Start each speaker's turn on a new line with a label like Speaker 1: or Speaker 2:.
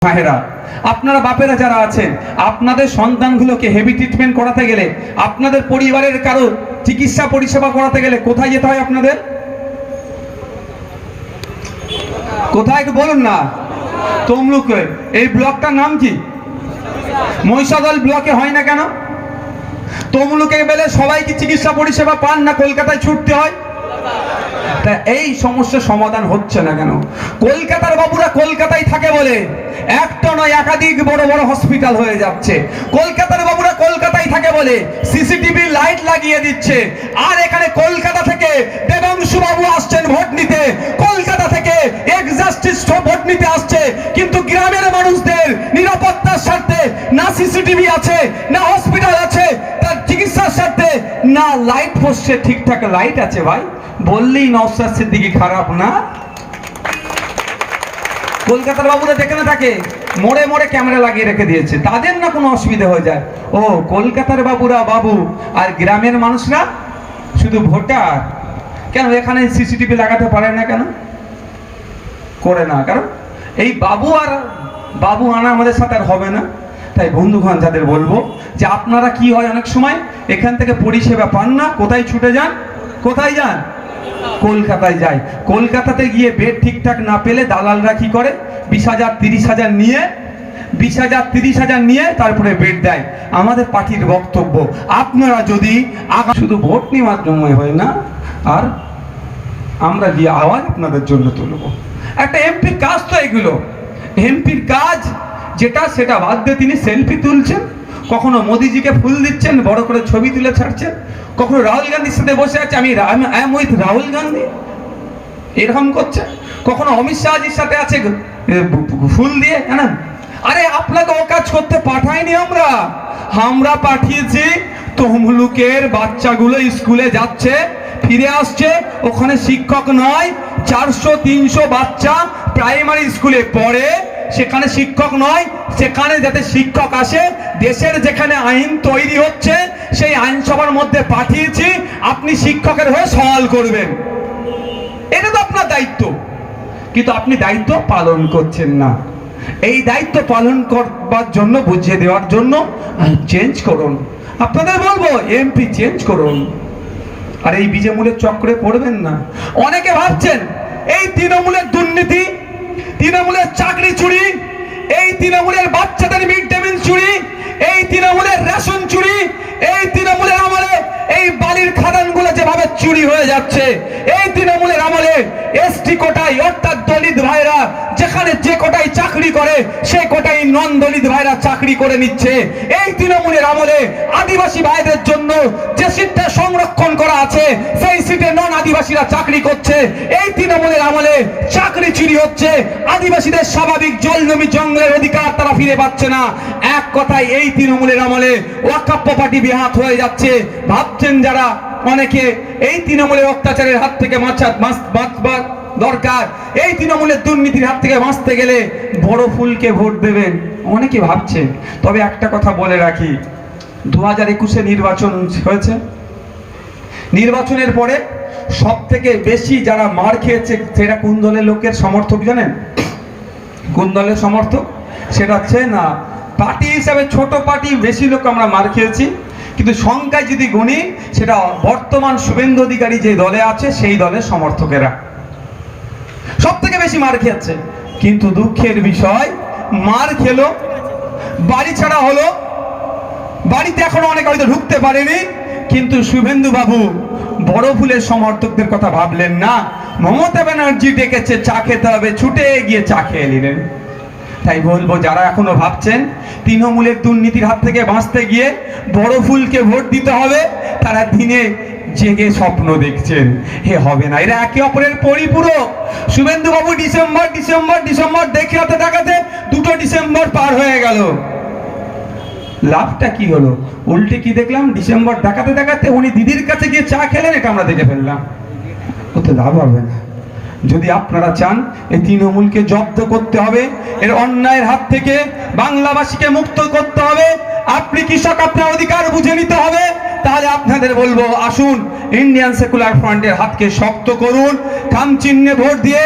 Speaker 1: ভাইরা, আপনারা বাপেরা যারা আছেন, আপনাদের সন্তানগুলোকে হেভি ট্রিটমেন্ট করাতে গেলে, আপনাদের পরিবারের কারো চিকিৎসা পরিষেবা করাতে গেলে কোথায় যেতে হয় আপনাদের? কোথায় একটু বলুন না। তমলুকে। এই ব্লকটার নাম কি? মহিষাদল ব্লকে হয় না কেন? তমলুকে গেলে সবাই কি চিকিৎসা পরিষেবা পান না কলকাতায় ছুটতে হয়? তা এই সমস্যার সমাধান হচ্ছে না কেন? কলকাতার বাবুরা কলকাতায় থাকে বলে একটা নয় একাধিক বড় বড় হসপিটাল হয়ে যাচ্ছে। কলকাতার বাবুরা কলকাতায় থাকে বলে সিসিটিভি লাইট লাগিয়ে দিচ্ছে। আর এখানে কলকাতা থেকে দেবাংশু বাবু আসছেন ভোট নিতে, কলকাতা থেকে এক্সাস্টিস ভোট নিতে আসছে, কিন্তু গ্রামের মানুষদের নিরাপত্তার স্বার্থে না সিসিটিভি আছে, না হসপিটাল আছে, তার চিকিৎসার স্বার্থে না লাইট পোস্টে ঠিকঠাক লাইট আছে। ভাই বললেই নওশাদ সিদ্দিকী খারাপ না? কলকাতার বাবুরা যেখানে থাকে মোড়ে মোড়ে ক্যামেরা লাগিয়ে রেখে দিয়েছে, তাদের না কোনো অসুবিধা হয়ে যায়। ও কলকাতার বাবুরা বাবু, আর গ্রামের মানুষরা শুধু ভোটার। কেন এখানে সিসিটিভি লাগাতে পারে না কেন? করে না, কারণ এই বাবু আর বাবু আনা আমাদের সাথে আর হবে না। তাই বন্ধুগণ যাদের বলবো যে আপনারা কি হয় অনেক সময় এখান থেকে পরিষেবা পান না, কোথায় ছুটে যান? কোথায় যান? কলকাতায় যায়। কলকাতাতে গিয়ে বেড ঠিকঠাক না পেলে দালালরা কি করে 20,000 30,000 নিয়ে 20,000 30,000 নিয়ে তারপরে বেড দেয়। আমাদের পার্টির বক্তব্য, আপনারা যদি শুধু ভোট নেওয়ার জন্য হয় না, আর আমরা গিয়ে আওয়াজ আপনাদের জন্য তুলব। একটা এমপির কাজ তো এগুলো। এমপির কাজ যেটা সেটা বাদ দিয়ে তিনি সেলফি তুলছেন, কখনো মোদিজিকে ফুল দিচ্ছেন, বড় করে ছবি তুলে ছাড়ছেন, কখনো রাহুল গান্ধীর সাথে বসে আছে আমি এম উইথ রাহুল গান্ধী এরকম করছে, কখনো অমিত শাহজির সাথে আছে ফুল দিয়ে। হ্যাঁ, আরে আপনাকে ও কাজ করতে পাঠাইনি আমরা পাঠিয়েছি তমলুকের বাচ্চাগুলো স্কুলে যাচ্ছে, ফিরে আসছে, ওখানে শিক্ষক নয়, 400-300 বাচ্চা প্রাইমারি স্কুলে পড়ে, সেখানে শিক্ষক নয়, সেখানে যাতে শিক্ষক আসে। দেশের যেখানে আইন তৈরি হচ্ছে সেই আইনসভার মধ্যে পাঠিয়েছি, আপনি শিক্ষকের হয়ে সওয়াল করবেন। এটা তো আপনার দায়িত্ব, কিন্তু আপনি দায়িত্ব পালন করছেন না। এই দায়িত্ব পালন করবার জন্য, বুঝিয়ে দেওয়ার জন্য চেঞ্জ করুন। আপনাদের বলবো এমপি চেঞ্জ করুন, আর এই বিজেমূলের চক্রে পড়বেন না। অনেকে ভাবছেন এই তৃণমূলের দুর্নীতি, তৃণমূলের চাকরি চুরি, এই তৃণমূলের বাচ্চাদের মিড ডে মিল চুরি, এই তৃণমূলের রেশন চুরি, এই তৃণমূলের আমলে এই বালির খাদানগুলো যেভাবে চুরি হয়ে যাচ্ছে, এই তৃণমূলের আমলে এসটি কোটায় অর্থাৎ দলিত ভাইরা যেখানে যে কোটায় চাকরি করে সেই কোটায় নন দলিত ভাইরা চাকরি করে নিচ্ছে। এই তৃণমূলের আমলে আদিবাসী ভাইদের জন্য যে সিটটা সংরক্ষণ করা আছে সেই সিটে নন আদিবাসীরা চাকরি করছে। এই তৃণমূলের আমলে চাকরি চুরি হচ্ছে, আদিবাসীদের স্বাভাবিক জল জমি জঙ্গলের অধিকার তারা ফিরে পাচ্ছে না। এক কথায় এই তৃণমূলের আমলে ওয়াকফ প্রপার্টি বেহাত হয়ে যাচ্ছে। ভাবছেন যারা অনেকে এই তৃণমূলের অত্যাচারের হাত থেকে বাঁচবার দরকার, এই তৃণমূলের দুর্নীতির হাত থেকে বাঁচতে গেলে বড় ফুলকে ভোট দেবেন, অনেকে ভাবছে। তবে একটা কথা বলে রাখি, 2021-এ নির্বাচন হয়েছে। নির্বাচনের পরে সব থেকে বেশি যারা মার খেয়েছে সেটা কোন দলের লোকের সমর্থক জানেন? কোন দলের সমর্থক? সেটা হচ্ছে না, পার্টি হিসাবে ছোট পার্টি বেশি লোক আমরা মার খেয়েছি, কিন্তু সংখ্যায় যদি গুনি সেটা বর্তমান শুভেন্দু অধিকারী যে দলে আছে সেই দলের সমর্থকেরা সব থেকে বেশি মার খেয়েছে। কিন্তু দুঃখের বিষয়, মার খেলো, বাড়ি ছাড়া হলো, বাড়িতে এখনো অনেকে হয়তো ঢুকতে পারেনি, কিন্তু শুভেন্দু বাবু বড় ফুলের সমর্থকদের কথা ভাবলেন না। মমতা ব্যানার্জি ডেকেছে চা খেতে হবে, ছুটে গিয়ে চা খেয়ে নিলেন। তাই বলবো যারা এখনো ভাবছেন তৃণমূলের দুর্নীতির হাত থেকে বাঁচতে গিয়ে বড় ফুলকে ভোট দিতে হবে, তারা দিনে জেগে স্বপ্ন দেখছেন, হে হবে না। এরা একে অপরের পরিপূরক। শুভেন্দু বাবু ডিসেম্বর ডিসেম্বর ডিসেম্বর দেখাতে দেখাতে 2 ডিসেম্বর পার হয়ে গেল, লাভটা কি হলো? উল্টে কি দেখলাম, ডিসেম্বর দেখাতে দেখাতে উনি দিদির কাছে গিয়ে চা খেলেন, এটা আমরা দেখে ফেললাম। ওতে লাভ হবে না। যদি আপনারা চান এই তৃণমূলকে জব্দ করতে হবে, এর অন্যায়ের হাত থেকে বাংলাবাসীকে মুক্ত করতে হবে, আপনি কৃষক আপনার অধিকার বুঝে নিতে হবে, তাহলে আপনাদের বলবো আসুন ইন্ডিয়ান সেকুলার ফ্রন্টের হাতকে শক্ত করুন, খাম চিহ্নে ভোট দিয়ে